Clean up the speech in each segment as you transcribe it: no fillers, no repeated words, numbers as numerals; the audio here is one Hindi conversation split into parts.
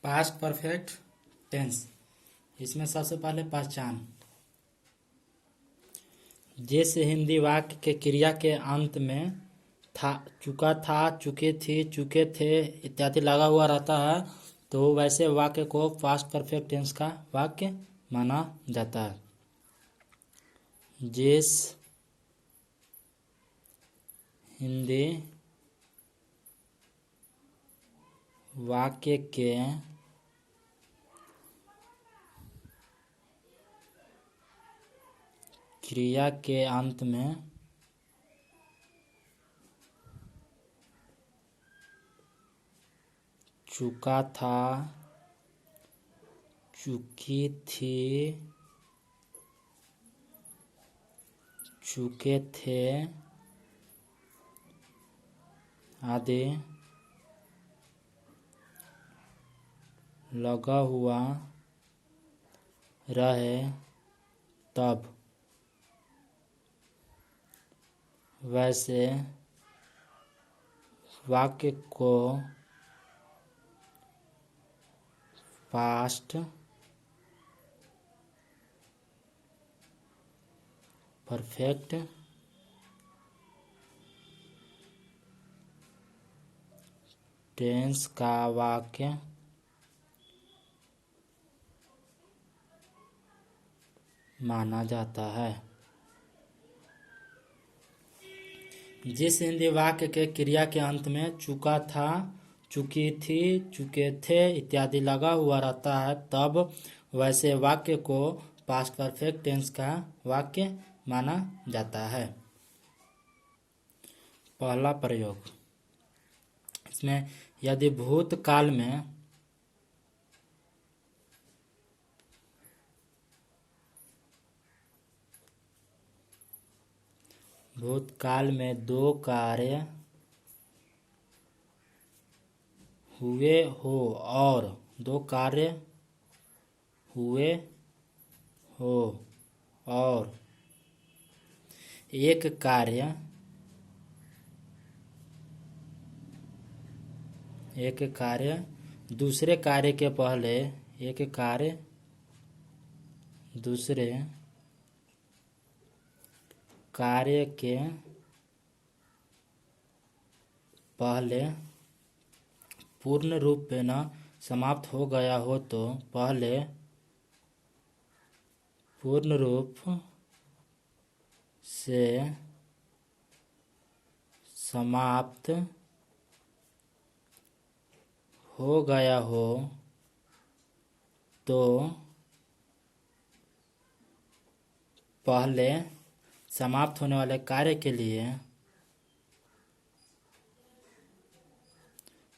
Past perfect tense. इसमें सबसे पहले पहचान। जिस हिंदी वाक्य के क्रिया के अंत में था, चुका था, चुके थी, चुके थे इत्यादि लगा हुआ रहता है तो वैसे वाक्य को पास्ट परफेक्ट टेंस का वाक्य माना जाता है। जिस हिंदी वाक्य के क्रिया के अंत में चुका था, चुकी थी, चुके थे आदि लगा हुआ रहे तब वैसे वाक्य को पास्ट परफेक्ट टेंस का वाक्य माना जाता है। जिस हिंदी वाक्य के क्रिया के अंत में चुका था, चुकी थी, चुके थे इत्यादि लगा हुआ रहता है तब वैसे वाक्य को पास्ट परफेक्ट टेंस का वाक्य माना जाता है। पहला प्रयोग। इसमें यदि भूतकाल में दो कार्य हुए हो और दो कार्य हुए हो और एक कार्य दूसरे कार्य के पहले एक कार्य दूसरे कार्य के पहले पूर्ण रूप में न समाप्त हो गया हो तो पहले पूर्ण रूप से समाप्त हो गया हो तो पहले समाप्त होने वाले कार्य के लिए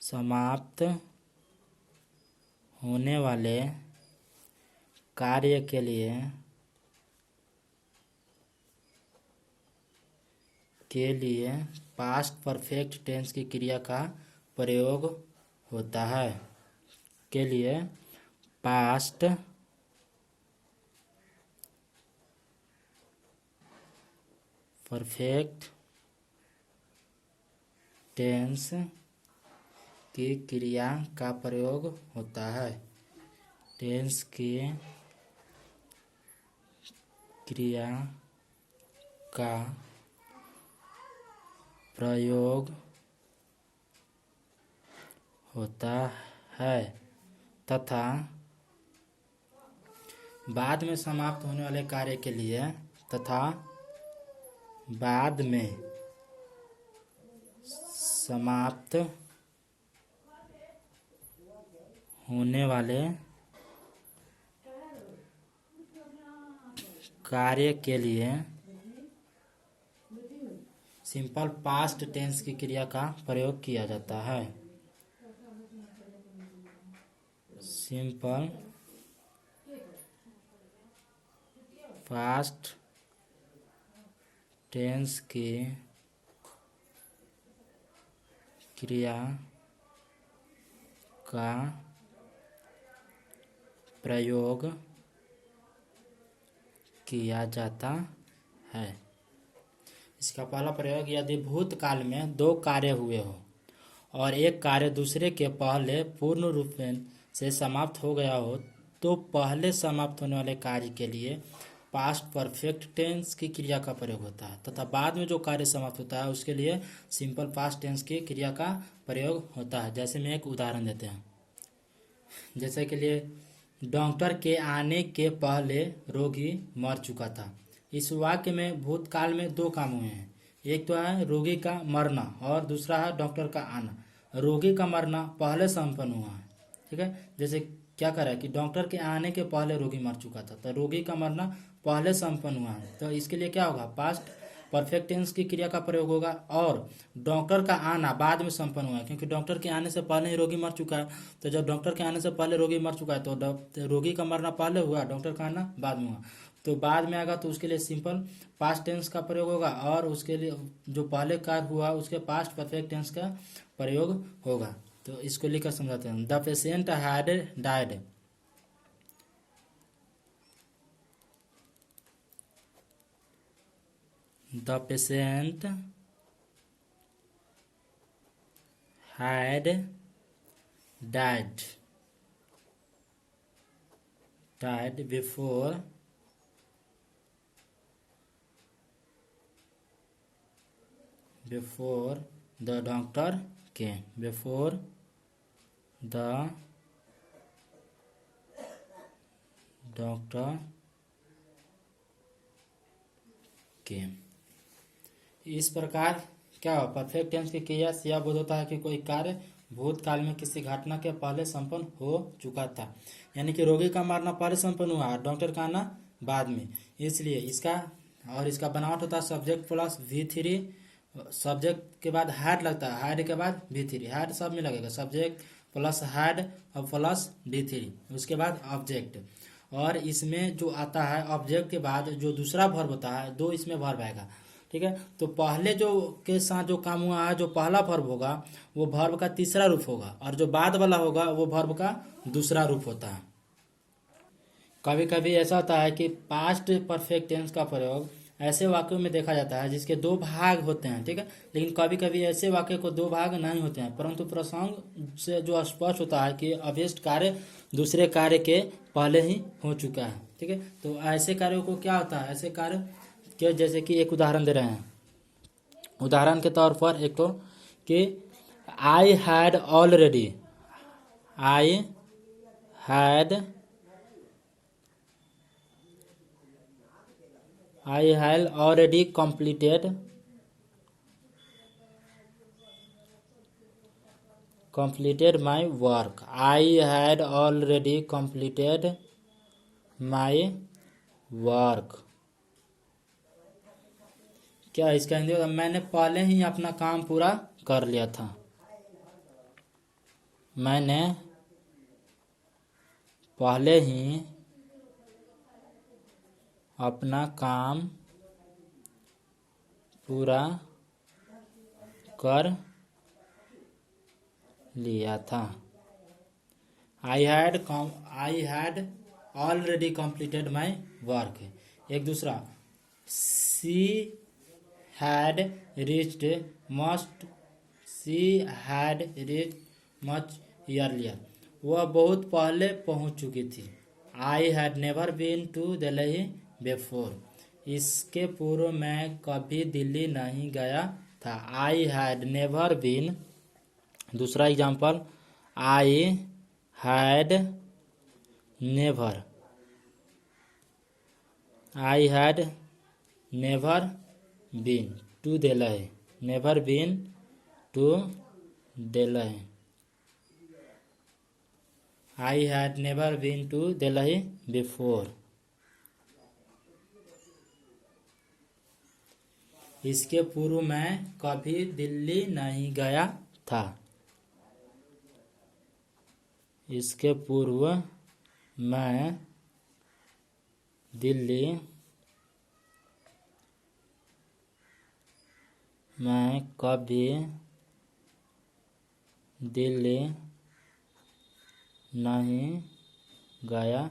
समाप्त होने वाले कार्य के लिए पास्ट परफेक्ट टेंस की क्रिया का प्रयोग होता है। के लिए पास्ट परफेक्ट टेंस की क्रिया का प्रयोग होता है। टेंस की क्रिया का प्रयोग होता है तथा बाद में समाप्त होने वाले कार्य के लिए बाद में समाप्त होने वाले कार्य के लिए सिंपल पास्ट टेंस की क्रिया का प्रयोग किया जाता है। सिंपल पास्ट टेंस की क्रिया का प्रयोग किया जाता है। इसका पहला प्रयोग। यदि भूतकाल में दो कार्य हुए हो और एक कार्य दूसरे के पहले पूर्ण रूप में से समाप्त हो गया हो तो पहले समाप्त होने वाले कार्य के लिए पास्ट परफेक्ट टेंस की क्रिया का प्रयोग होता है तथा बाद में जो कार्य समाप्त होता है उसके लिए सिंपल पास्ट टेंस की क्रिया का प्रयोग होता है। जैसे मैं एक उदाहरण देते हैं, जैसे के लिए डॉक्टर के आने के पहले रोगी मर चुका था। इस वाक्य में भूतकाल में दो काम हुए हैं, एक तो है रोगी का मरना और दूसरा है डॉक्टर का आना। रोगी का मरना पहले संपन्न हुआ है, ठीक है। जैसे क्या करा है कि डॉक्टर के आने के पहले रोगी मर चुका था, तो रोगी का मरना पहले संपन्न हुआ है, तो इसके लिए क्या होगा, पास्ट परफेक्ट टेंस की क्रिया का प्रयोग होगा। और डॉक्टर का आना बाद में संपन्न हुआ है, क्योंकि डॉक्टर के आने से पहले ही रोगी मर चुका है। तो जब डॉक्टर के आने से पहले रोगी मर चुका है तो रोगी का मरना पहले हुआ, डॉक्टर का आना बाद में हुआ। तो बाद में आएगा तो उसके लिए सिंपल पास्ट टेंस का प्रयोग होगा और उसके लिए जो पहले कार्य हुआ उसके पास्ट परफेक्ट टेंस का प्रयोग होगा। तो इसको लिखकर समझाते हैं। The patient had died. The patient had died before the doctor came. Before the doctor came. इस प्रकार क्या हो, परफेक्ट टेंस की क्रिया से यह बोध होता है कि कोई कार्य भूतकाल में किसी घटना के पहले संपन्न हो चुका था, यानी कि रोगी का मरना पहले संपन्न हुआ, डॉक्टर का आना बाद में। इसलिए इसका बनावट होता है सब्जेक्ट प्लस V3। सब्जेक्ट के बाद हैड लगता है, हैड के बाद V3, हैड सब में लगेगा, सब्जेक्ट प्लस हैड और प्लस V3, उसके बाद ऑब्जेक्ट। और इसमें जो आता है ऑब्जेक्ट के बाद जो दूसरा वर्ब होता है, दो इसमें वर्ब आएगा, ठीक है। तो पहले जो के साथ जो काम हुआ है, जो पहला वर्ब होगा वो वर्ब का तीसरा रूप होगा और जो बाद वाला होगा वो वर्ब का दूसरा रूप होता है। कभी कभी ऐसा होता है कि पास्ट परफेक्ट टेंस का प्रयोग ऐसे वाक्यों में देखा जाता है जिसके दो भाग होते हैं, ठीक है। लेकिन कभी कभी ऐसे वाक्य को दो भाग नहीं होते हैं, परंतु प्रसंग से जो स्पष्ट होता है कि अभीष्ट कार्य दूसरे कार्य के पहले ही हो चुका है, ठीक है। तो ऐसे कार्यों को क्या होता है, ऐसे कार्य के जैसे कि एक उदाहरण दे रहे हैं। उदाहरण के तौर पर एक तो कि आई had already completed my work. I had already completed my work. क्या इसका हिंदी होगा, मैंने पहले ही अपना काम पूरा कर लिया था। मैंने पहले ही अपना काम पूरा कर लिया था। I had already completed my work. एक दूसरा, she had reached much earlier. वह बहुत पहले पहुंच चुकी थी। I had never been to Delhi before. इसके पूर्व मैं कभी दिल्ली नहीं गया था। I had never been. दूसरा example, I had never been to Delhi. Never been to Delhi. I had never been to Delhi before. इसके पूर्व मैं कभी दिल्ली नहीं गया था। इसके पूर्व मैं कभी दिल्ली नहीं गया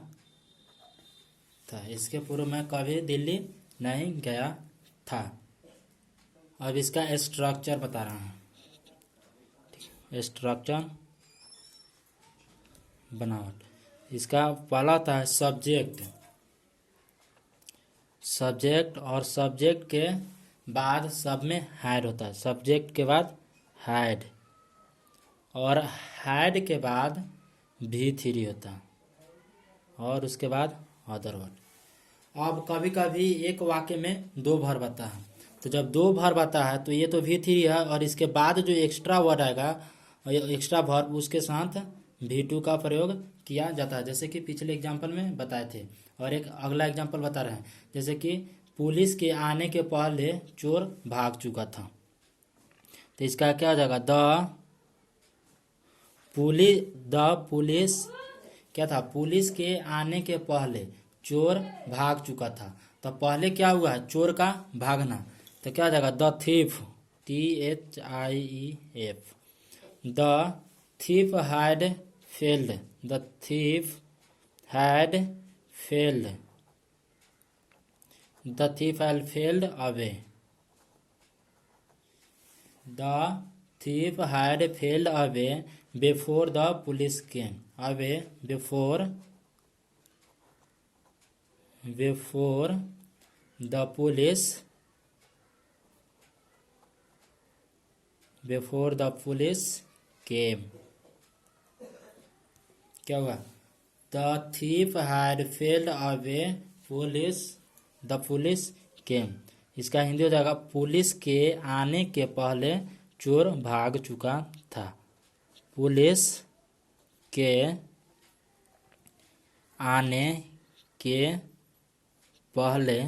था। इसके पूर्व मैं कभी दिल्ली नहीं गया था। अब इसका स्ट्रक्चर बता रहा हूँ। स्ट्रक्चर बनावट। इसका पहला होता है सब्जेक्ट। सब्जेक्ट और सब्जेक्ट के बाद सब में हैड होता है। सब्जेक्ट के बाद हैड और हैड के बाद V3 होता है और उसके बाद अदर वर्ड। अब कभी कभी एक वाक्य में दो वर्ब आता है, तो जब दो वर्ब आता है तो ये तो V3 है और इसके बाद जो एक्स्ट्रा वर्ड आएगा, एक्स्ट्रा वर्ब, उसके साथ V2 का प्रयोग किया जाता है, जैसे कि पिछले एग्जाम्पल में बताए थे। और एक अगला एग्जाम्पल बता रहे हैं, जैसे कि पुलिस के आने के पहले चोर भाग चुका था, तो इसका क्या हो जाएगा, द पुलिस क्या था, पुलिस के आने के पहले चोर भाग चुका था। तो पहले क्या हुआ है, चोर का भागना, तो क्या हो जाएगा, the thief, THIEF, the thief had failed, the thief had failed, the thief had failed away, the thief had failed away before the police came. Away before the police came. क्या हुआ, the thief had failed away the police came. इसका हिंदी हो जाएगा, पुलिस के आने के पहले चोर भाग चुका था। पुलिस के आने के पहले,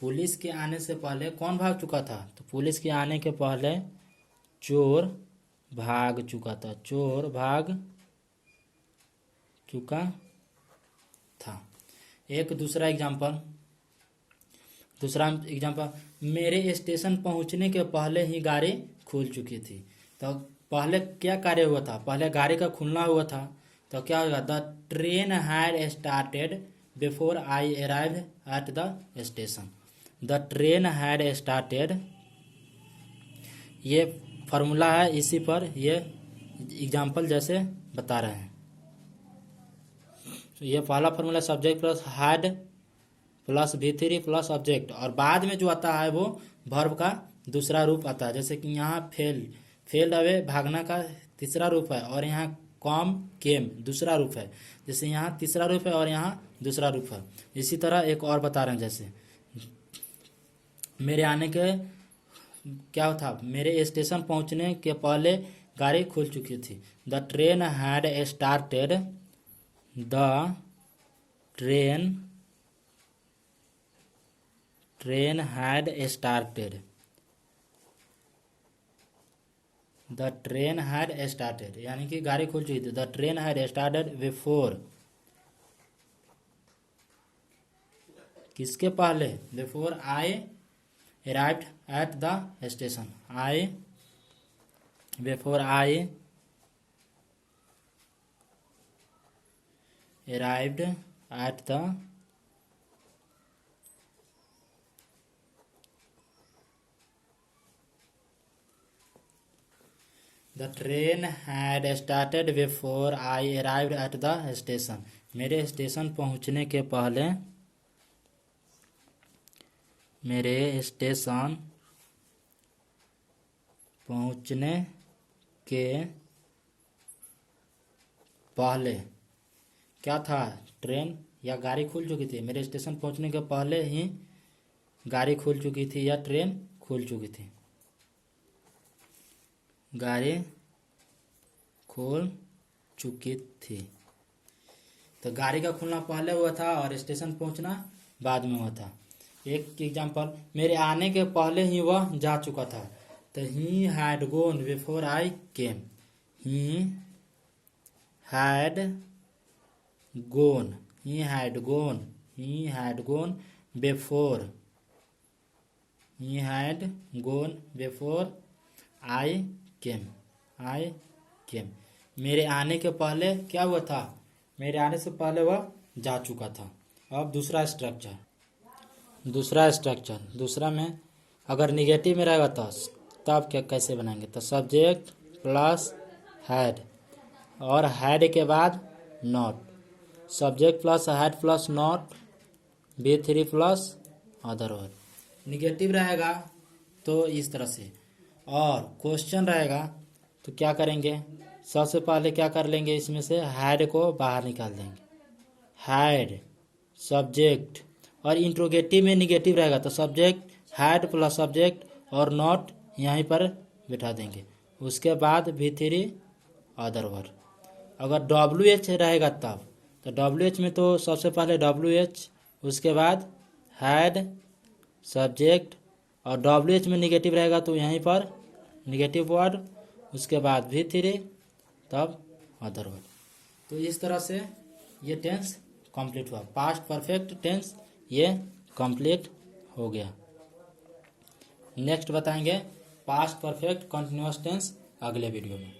पुलिस के आने से पहले कौन भाग चुका था, तो पुलिस के आने के पहले चोर भाग चुका था, चोर भाग चुका था। एक दूसरा एग्जाम्पल, मेरे स्टेशन पहुंचने के पहले ही गाड़ी खुल चुकी थी। तो पहले क्या कार्य हुआ था, पहले गाड़ी का खुलना हुआ था, तो क्या होगा, the train had started before I arrive at the station. The train had started, ये फॉर्मूला है, इसी पर ये एग्जाम्पल जैसे बता रहे हैं। तो ये पहला formula subject plus had plus V3 plus object, और बाद में जो आता है वो वर्ब का दूसरा रूप आता है, जैसे कि यहाँ फेल्ड अवे भागना का तीसरा रूप है, और यहाँ केम दूसरा रूप है, जैसे यहाँ तीसरा रूप है और यहाँ दूसरा रूप है। इसी तरह एक और बता रहे हैं, जैसे मेरे आने के क्या था, मेरे स्टेशन पहुँचने के पहले गाड़ी खुल चुकी थी। The train had started, the train had started, the train had started, यानी कि गाड़ी खुल चुकी थी। The train had started before, किसके पहले, before I arrived at the station, before I arrived at the The train had started before I arrived at the station. मेरे स्टेशन पहुंचने के पहले, मेरे स्टेशन पहुंचने के पहले क्या था, ट्रेन या गाड़ी खुल चुकी थी। मेरे स्टेशन पहुंचने के पहले ही गाड़ी खुल चुकी थी या ट्रेन खुल चुकी थी, गाड़ी खुल चुकी थी। तो गाड़ी का खुलना पहले हुआ था और स्टेशन पहुंचना बाद में हुआ था। एक एग्जांपल, मेरे आने के पहले ही वह जा चुका था, तो he had gone before I came, he had gone, he had gone, he had gone before, he had gone before I came, मेरे आने के पहले क्या हुआ था, मेरे आने से पहले वह जा चुका था। अब दूसरा स्ट्रक्चर, दूसरा में अगर निगेटिव में रहेगा तो तब क्या कैसे बनाएंगे, तो सब्जेक्ट प्लस हैड और हैड के बाद not, subject plus had plus not, V3 plus other word. Negative रहेगा तो इस तरह से, और क्वेश्चन रहेगा तो क्या करेंगे, सबसे पहले क्या कर लेंगे, इसमें से हैड को बाहर निकाल देंगे, हैड सब्जेक्ट, और इंट्रोगेटिव में निगेटिव रहेगा तो सब्जेक्ट हैड प्लस सब्जेक्ट और नॉट यहीं पर बिठा देंगे। उसके बाद V3 अदर वर्ड। अगर WH रहेगा तब तो WH में तो सबसे पहले WH, उसके बाद हैड सब्जेक्ट, और WH में निगेटिव रहेगा तो यहीं पर निगेटिव वर्ड, उसके बाद V3 तब अदर वर्ड। तो इस तरह से ये टेंस कंप्लीट हुआ, पास्ट परफेक्ट टेंस ये कंप्लीट हो गया। नेक्स्ट बताएंगे पास्ट परफेक्ट कंटिन्यूअस टेंस अगले वीडियो में।